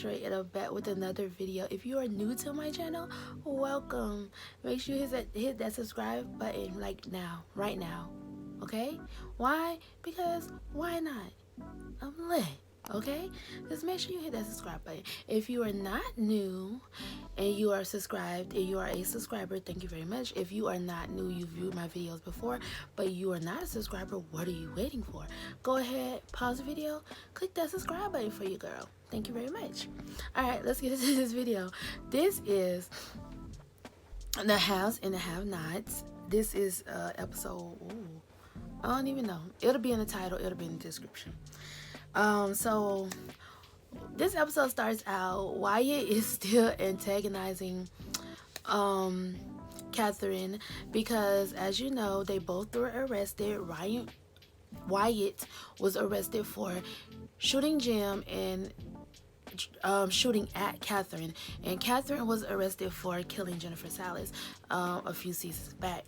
Straight, and I'm back with another video. If you are new to my channel, welcome. Make sure you hit that subscribe button like now, right now. Okay? Why? Because why not? I'm lit. Okay, just make sure you hit that subscribe button. If you are not new and you are subscribed and you are a subscriber, thank you very much. If you are not new, you've viewed my videos before but you are not a subscriber, what are you waiting for? Go ahead, pause the video, click that subscribe button for you, girl. Thank you very much. All right, let's get into this video. This is the Haves and the Have-Nots. This is episode, I don't even know, it'll be in the title, it'll be in the description. So this episode starts out, Wyatt is still antagonizing Catherine because, as you know, they both were arrested. Wyatt was arrested for shooting Jim and shooting at Catherine, and Catherine was arrested for killing Jennifer Salas a few seasons back.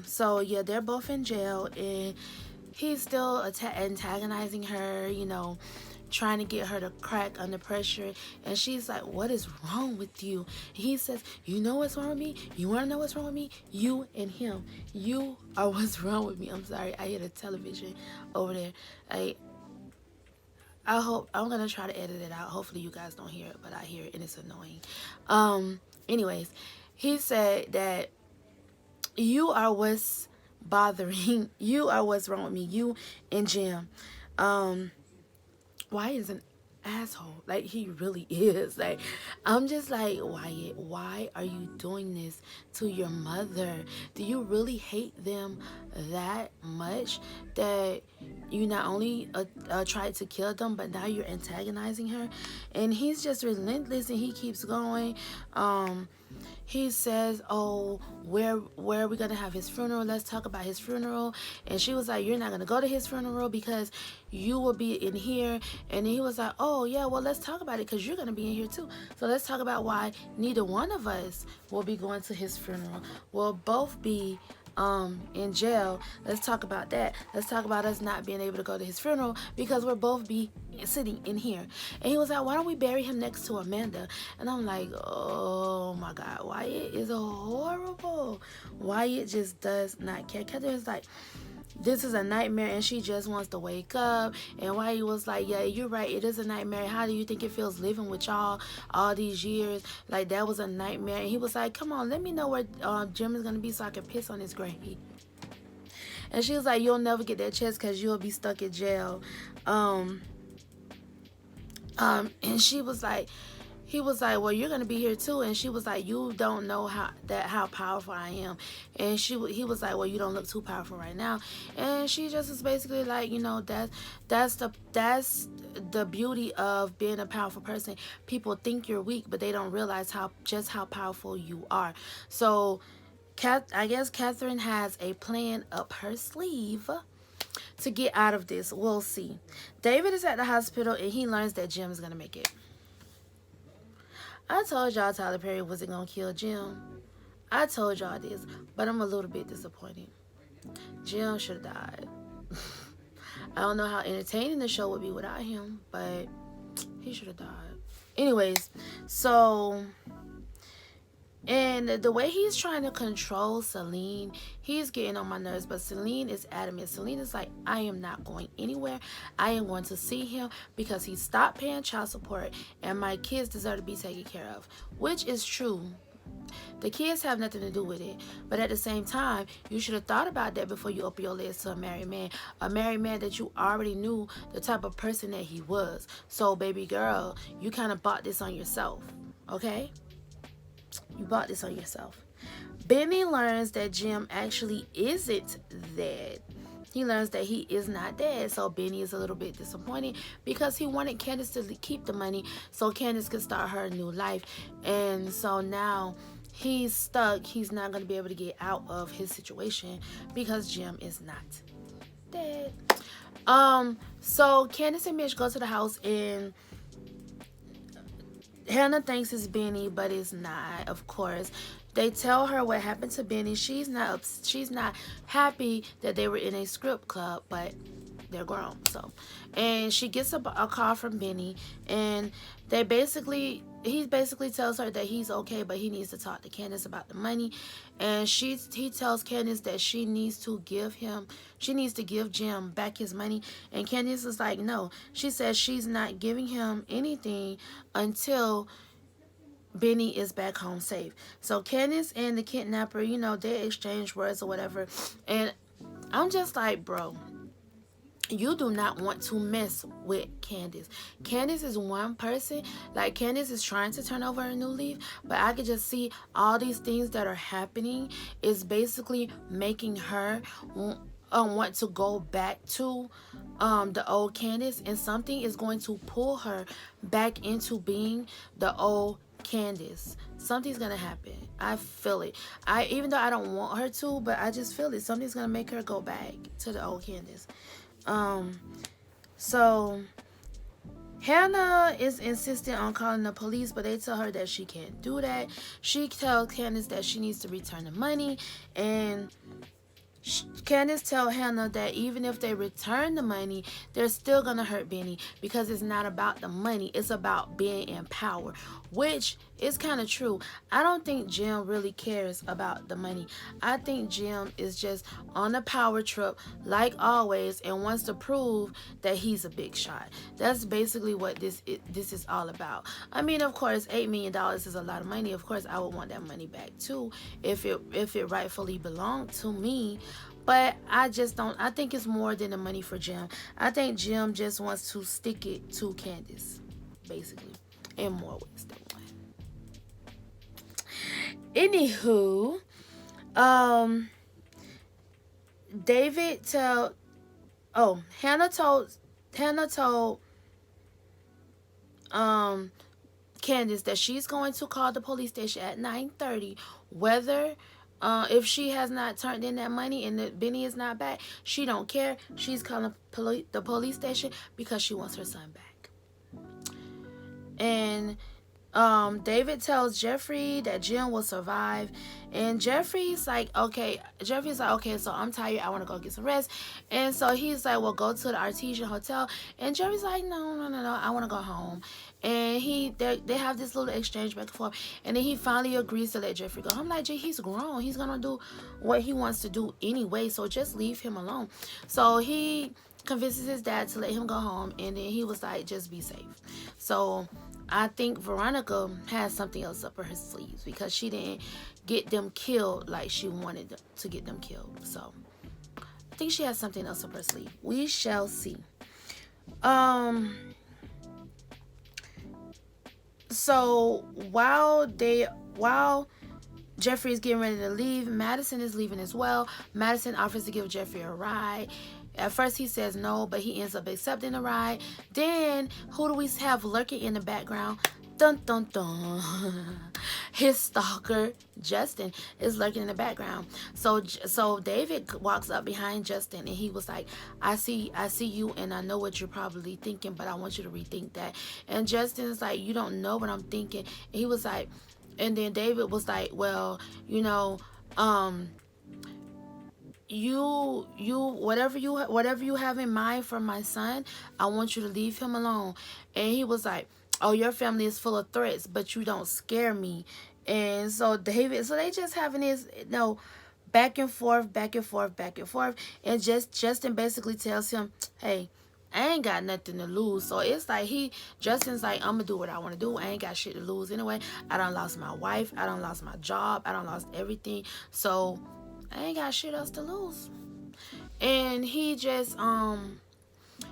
So yeah, they're both in jail, and he's still antagonizing her, you know, trying to get her to crack under pressure. And she's like, what is wrong with you? He says, you know what's wrong with me? You want to know what's wrong with me? You and him. You are what's wrong with me. I'm sorry, I hear the television over there. I hope, I'm going to try to edit it out. Hopefully you guys don't hear it, but I hear it and it's annoying. Anyways, he said that you are what's bothering, you are what's wrong with me, you and Jim. Wyatt is an asshole, like he really is. Like, I'm just like, Wyatt, why are you doing this to your mother? Do you really hate them that much that you not only tried to kill them, but now you're antagonizing her? And he's just relentless, and he keeps going. He says, oh, where are we gonna have his funeral? Let's talk about his funeral. And she was like, you're not gonna go to his funeral because you will be in here. And he was like, oh yeah, well, let's talk about it because you're gonna be in here too. So let's talk about why neither one of us will be going to his funeral. We'll both be in jail. Let's talk about that. Let's talk about us not being able to go to his funeral because we'll both be sitting in here. And he was like, why don't we bury him next to Amanda? And I'm like, oh my God, Wyatt is horrible. Wyatt just does not care. Catherine's like, this is a nightmare, and she just wants to wake up. And Wyatt was like, yeah, you're right, it is a nightmare. How do you think it feels living with y'all all these years? Like, that was a nightmare. And he was like, come on, let me know where Jim is gonna be so I can piss on his grave. And she was like, you'll never get that chance because you'll be stuck in jail. And she was like, he was like, well, you're gonna be here too. And she was like, you don't know how powerful I am. And he was like, well, you don't look too powerful right now. And she just was basically like, you know, that's the beauty of being a powerful person. People think you're weak, but they don't realize just how powerful you are. So I guess Catherine has a plan up her sleeve to get out of this. We'll see. David is at the hospital, and he learns that Jim is gonna make it. I told y'all Tyler Perry wasn't gonna kill Jim. I told y'all this, but I'm a little bit disappointed. Jim should have died. I don't know how entertaining the show would be without him, but he should have died. Anyways, so, and the way he's trying to control Celine, he's getting on my nerves, but Celine is adamant. Celine is like, I am not going anywhere. I am going to see him because he stopped paying child support, and my kids deserve to be taken care of, which is true. The kids have nothing to do with it, but at the same time, you should have thought about that before you open your lips to a married man that you already knew the type of person that he was. So, baby girl, you kind of bought this on yourself, okay? You bought this on yourself. Benny learns that Jim actually isn't dead. He learns that he is not dead. So Benny is a little bit disappointed because he wanted Candace to keep the money so Candace could start her new life. And so now he's stuck. He's not going to be able to get out of his situation because Jim is not dead. So Candace and Mitch go to the house, and Hannah thinks it's Benny, but it's not, of course. They tell her what happened to Benny. She's not happy that they were in a script club, but they're grown. So, and she gets a call from Benny, and he basically tells her that he's okay, but he needs to talk to Candace about the money. And he tells Candace that she needs to give Jim back his money. And Candace is like, no. She says she's not giving him anything until Benny is back home safe. So Candace and the kidnapper, they exchange words or whatever. And I'm just like, bro, you do not want to mess with Candace. Candace is one person. Like, Candace is trying to turn over a new leaf, but I could just see all these things that are happening is basically making her want to go back to the old Candace, and something is going to pull her back into being the old Candace. Something's gonna happen. I feel it. Even though I don't want her to, but I just feel it. Something's gonna make her go back to the old Candace. So Hannah is insistent on calling the police, but they tell her that she can't do that. She tells Candace that she needs to return the money, and Candace tell Hannah that even if they return the money, they're still gonna hurt Benny, because it's not about the money, it's about being in power, which is kind of true. I don't think Jim really cares about the money. I think Jim is just on a power trip like always and wants to prove that he's a big shot. That's basically what this is all about. I mean, of course, $8 million is a lot of money. Of course, I would want that money back too if it rightfully belonged to me. But I just don't. I think it's more than the money for Jim. I think Jim just wants to stick it to Candace, basically, in more ways than one. Anywho, Hannah told Candace that she's going to call the police station at 9:30, whether if she has not turned in that money and that Benny is not back, she don't care. She's calling the police station because she wants her son back. And David tells Jeffrey that Jim will survive, and Jeffrey's like, okay, so I'm tired, I want to go get some rest. And so he's like, well, go to the Artesian Hotel. And Jeffrey's like, no, I want to go home. And they have this little exchange back and forth, and then he finally agrees to let Jeffrey go. I'm like, Jay, he's grown, he's gonna do what he wants to do anyway, so just leave him alone. So he convinces his dad to let him go home, and then he was like, just be safe. So I think Veronica has something else up her sleeves, because she didn't get them killed like she wanted to get them killed. So I think she has something else up her sleeve. We shall see. So while Jeffrey is getting ready to leave, Madison is leaving as well. Madison offers to give Jeffrey a ride. At first he says no, but he ends up accepting the ride. Then who do we have lurking in the background? Dun dun dun. His stalker Justin is lurking in the background. So David walks up behind Justin, and he was like, I see you, and I know what you're probably thinking, but I want you to rethink that. And Justin is like, you don't know what I'm thinking. And he was like, and then David was like, well, you whatever you have in mind for my son, I want you to leave him alone. And he was like, oh, your family is full of threats, but you don't scare me. And so they just having this back and forth, and Justin basically tells him, hey, I ain't got nothing to lose. So it's like Justin's like, I'm gonna do what I want to do. I ain't got shit to lose anyway. I done lost my wife, I done lost my job, I done lost everything, so I ain't got shit else to lose. And he just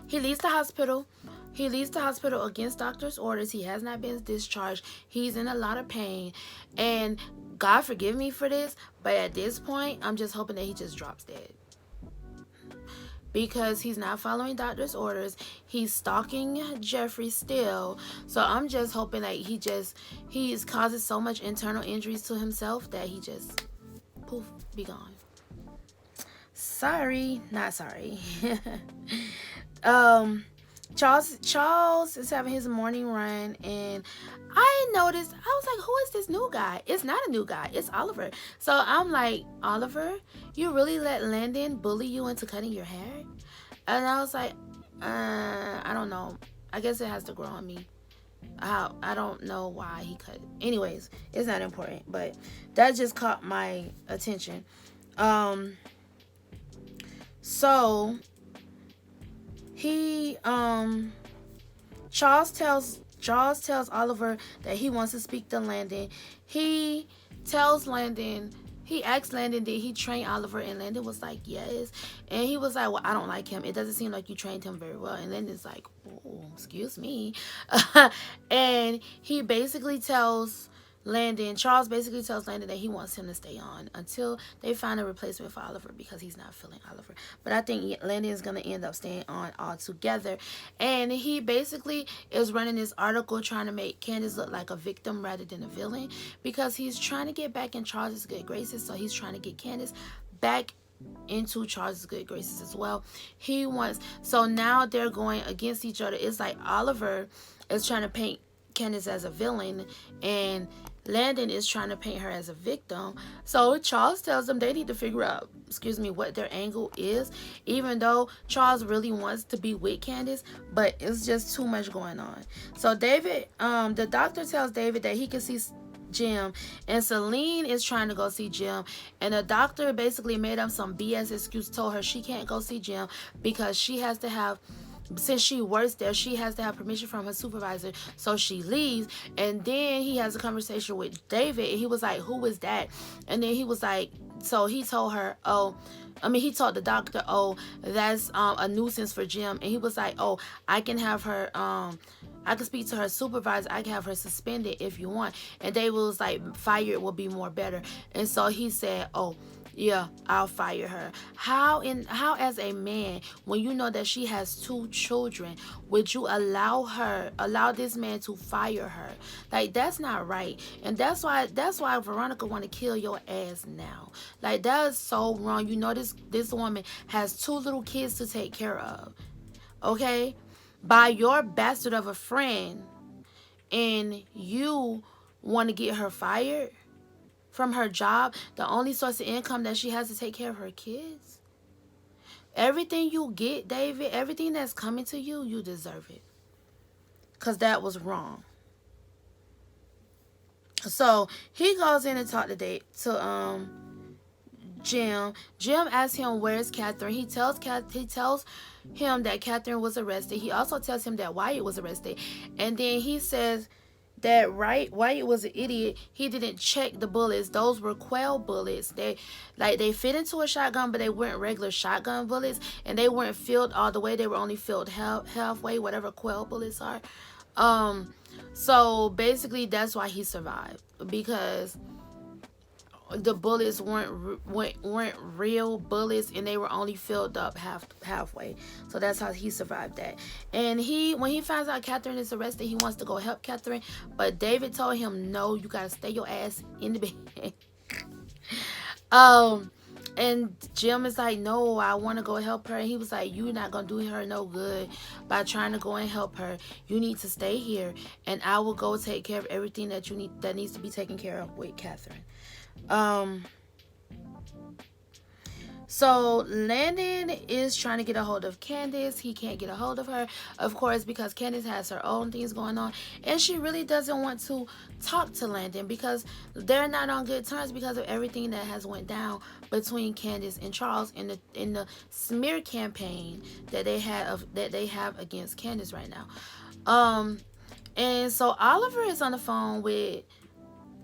he leaves the hospital. He leaves the hospital against doctor's orders. He has not been discharged. He's in a lot of pain, and God forgive me for this, but at this point I'm just hoping that he just drops dead, because he's not following doctor's orders. He's stalking Jeffrey still. So I'm just hoping that he's causing so much internal injuries to himself that he just poof, be gone. Sorry, not sorry. Charles is having his morning run, and I noticed, I was like, who is this new guy? It's not a new guy, it's Oliver. So I'm like, Oliver, you really let Landon bully you into cutting your hair? And I was like, I don't know. I guess it has to grow on me. I don't know why he cut it. Anyways, it's not important, but that just caught my attention. Um, so he Charles tells Oliver that he wants to speak to Landon. He tells Landon, he asked Landon, did he train Oliver? And Landon was like, yes. And he was like, well, I don't like him. It doesn't seem like you trained him very well. And Landon's like, oh, excuse me. And he basically tells Charles basically tells Landon that he wants him to stay on until they find a replacement for Oliver because he's not feeling Oliver. But I think Landon is going to end up staying on altogether. And he basically is running this article trying to make Candace look like a victim rather than a villain because he's trying to get back in Charles's good graces. So he's trying to get Candace back into Charles's good graces as well. So now they're going against each other. It's like Oliver is trying to paint Candace as a villain and Landon is trying to paint her as a victim. So Charles tells them they need to figure out, what their angle is, even though Charles really wants to be with Candace, but it's just too much going on. So David, the doctor tells David that he can see Jim, and Celine is trying to go see Jim, and the doctor basically made up some BS excuse, told her she can't go see Jim because since she works there, she has to have permission from her supervisor. So she leaves. And then he has a conversation with David. And he was like, who is that? And then he was like, so he told her, he told the doctor, that's a nuisance for Jim. And he was like, I can have her, I can speak to her supervisor. I can have her suspended if you want. And David was like, fired will be more better. And so he said, yeah, I'll fire her. How as a man, when you know that she has 2 children, would you allow this man to fire her? Like, that's not right. And that's why Veronica want to kill your ass now. Like, that is so wrong. You know this woman has 2 little kids to take care of. Okay? By your bastard of a friend, and you want to get her fired from her job, the only source of income that she has to take care of her kids. Everything you get, David, everything that's coming to you, you deserve it. Because that was wrong. So he goes in and talks to Jim. Jim asks him, where's Catherine? He tells him that Catherine was arrested. He also tells him that Wyatt was arrested. And then he says that Wyatt was an idiot. He didn't check the bullets. Those were quail bullets. They fit into a shotgun, but they weren't regular shotgun bullets, and they weren't filled all the way. They were only filled halfway, whatever quail bullets are. So basically that's why he survived, because the bullets weren't real bullets, and they were only filled up halfway. So that's how he survived that. And when he finds out Catherine is arrested, he wants to go help Catherine, but David told him, no, you gotta stay your ass in the bed. And Jim is like, no, I want to go help her. And he was like, you're not gonna do her no good by trying to go and help her. You need to stay here, and I will go take care of everything that needs to be taken care of with Catherine. So Landon is trying to get a hold of Candace. He can't get a hold of her, of course, because Candace has her own things going on, and she really doesn't want to talk to Landon because they're not on good terms because of everything that has went down between Candace and Charles in the smear campaign that they have against Candace right now. And so Oliver is on the phone with,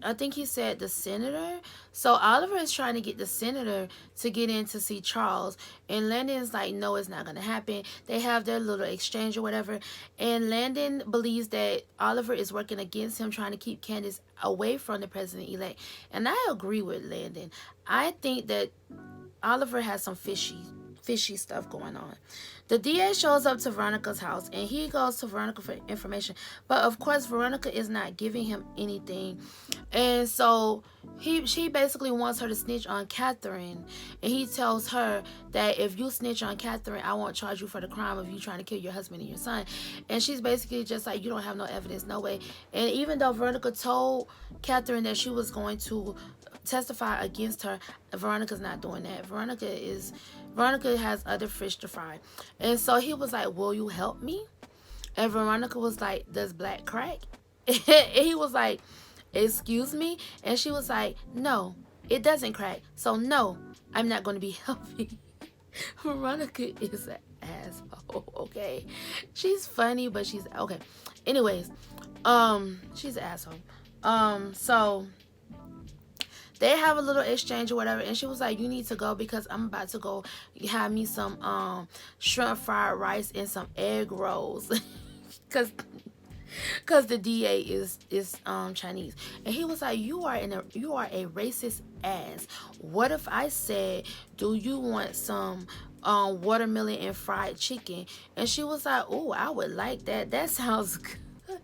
I think he said, the senator. So Oliver is trying to get the senator to get in to see Charles, and Landon's like, no, it's not going to happen. They have their little exchange or whatever, and Landon believes that Oliver is working against him, trying to keep Candace away from the president-elect. And I agree with Landon. I think that Oliver has some fishy stuff going on. The DA shows up to Veronica's house, and he goes to Veronica for information, but of course Veronica is not giving him anything. And so she basically wants her to snitch on Catherine, and he tells her that if you snitch on Catherine, I won't charge you for the crime of you trying to kill your husband and your son. And she's basically just like, you don't have no evidence, no way. And even though Veronica told Catherine that she was going to testify against her. Veronica's not doing that. Veronica has other fish to fry. And so he was like, will you help me? And Veronica was like, does black crack? And he was like, excuse me? And she was like, no, it doesn't crack. So no, I'm not going to be helping. Veronica is an asshole, okay? She's funny, but she's okay. Anyways, she's an asshole. So they have a little exchange or whatever, and she was like, you need to go because I'm about to go have me some shrimp fried rice and some egg rolls. Cause the DA is Chinese. And he was like, you are a racist ass. What if I said, do you want some watermelon and fried chicken? And she was like, oh, I would like that. That sounds good.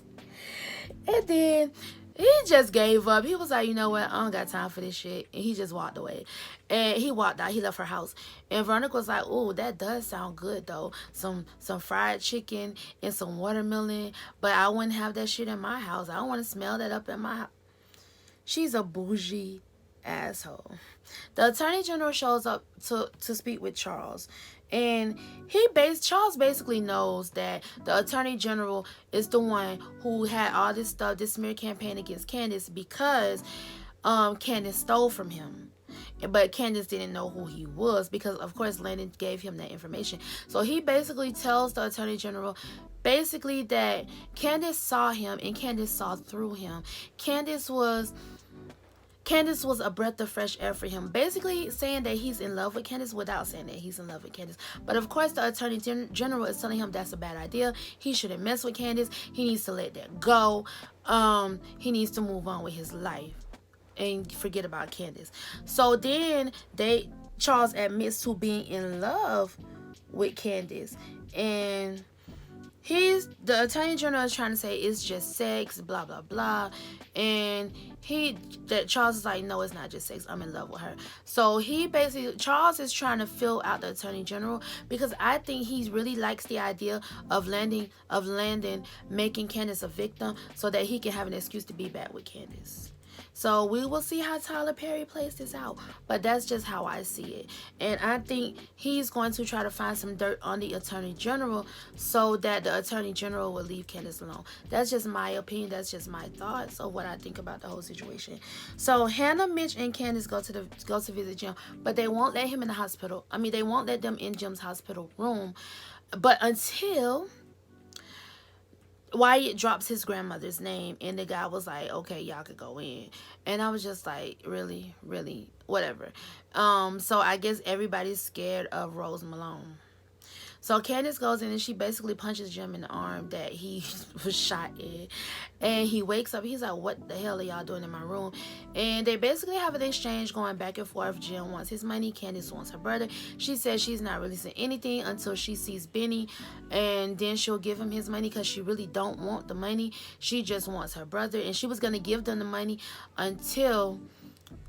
And then he just gave up. He was like, you know what? I don't got time for this shit. And he just walked away. And he walked out. He left her house. And Veronica was like, oh, that does sound good, though. Some fried chicken and some watermelon. But I wouldn't have that shit in my house. I don't want to smell that up in my house. She's a bougie asshole. The Attorney General shows up to speak with Charles. And Charles basically knows that the Attorney General is the one who had all this stuff, this smear campaign against Candace, because Candace stole from him. But Candace didn't know who he was because, of course, Landon gave him that information. So he basically tells the Attorney General basically that Candace saw him and Candace saw through him. Candace was a breath of fresh air for him. Basically saying that he's in love with Candace without saying that he's in love with Candace. But of course the Attorney General is telling him that's a bad idea. He shouldn't mess with Candace. He needs to let that go. He needs to move on with his life and forget about Candace. So then Charles admits to being in love with Candace. And the Attorney General is trying to say it's just sex, blah blah blah, and Charles is like, no, it's not just sex. I'm in love with her. So Charles is trying to fill out the Attorney General because I think he really likes the idea of Landon making Candace a victim so that he can have an excuse to be back with Candace. So we will see how Tyler Perry plays this out. But that's just how I see it. And I think he's going to try to find some dirt on the Attorney General so that the Attorney General will leave Candace alone. That's just my opinion. That's just my thoughts of what I think about the whole situation. So Hannah, Mitch, and Candace go to visit Jim. But they won't let him in the hospital. I mean, they won't let them in Jim's hospital room. But until Wyatt drops his grandmother's name, and the guy was like, okay, y'all could go in. And I was just like, really, whatever. So I guess everybody's scared of Rose Malone. So Candace goes in and she basically punches Jim in the arm that he was shot in. And he wakes up. He's like, what the hell are y'all doing in my room? And they basically have an exchange going back and forth. Jim wants his money. Candace wants her brother. She says she's not releasing anything until she sees Benny. And then she'll give him his money because she really don't want the money. She just wants her brother. And she was going to give them the money until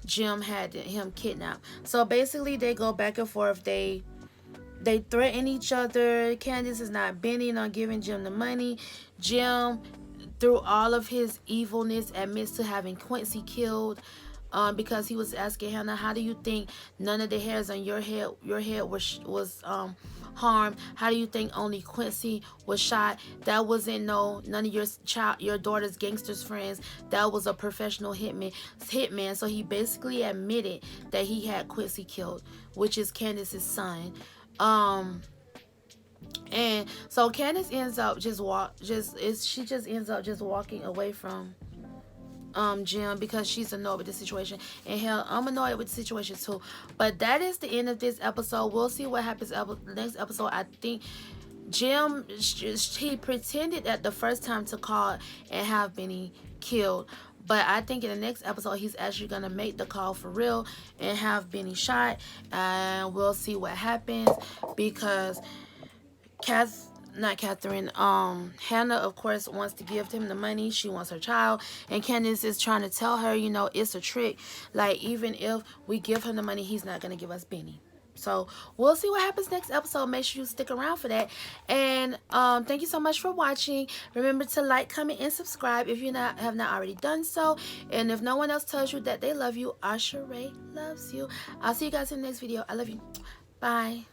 Jim had him kidnapped. So basically they go back and forth. They threaten each other. Candace is not bending on giving Jim the money. Jim, through all of his evilness, admits to having Quincy killed because he was asking Hannah, how do you think none of the hairs on your head was harmed? How do you think only Quincy was shot? That wasn't none of your daughter's gangsters friends. That was a professional hitman. So he basically admitted that he had Quincy killed, which is Candace's son. And so Candace ends up just ends up just walking away from Jim because she's annoyed with the situation. And hell, I'm annoyed with the situation too. But that is the end of this episode. We'll see what happens next episode. I think Jim, he pretended at the first time to call and have Benny killed. But I think in the next episode, he's actually going to make the call for real and have Benny shot. And we'll see what happens because Hannah, of course, wants to give him the money. She wants her child. And Candace is trying to tell her, it's a trick. Like, even if we give him the money, he's not going to give us Benny. So we'll see what happens next episode. Make sure you stick around for that. And thank you so much for watching. Remember to like, comment, and subscribe if you have not already done so. And if no one else tells you that they love you, Asha Ray loves you. I'll see you guys in the next video. I love you. Bye.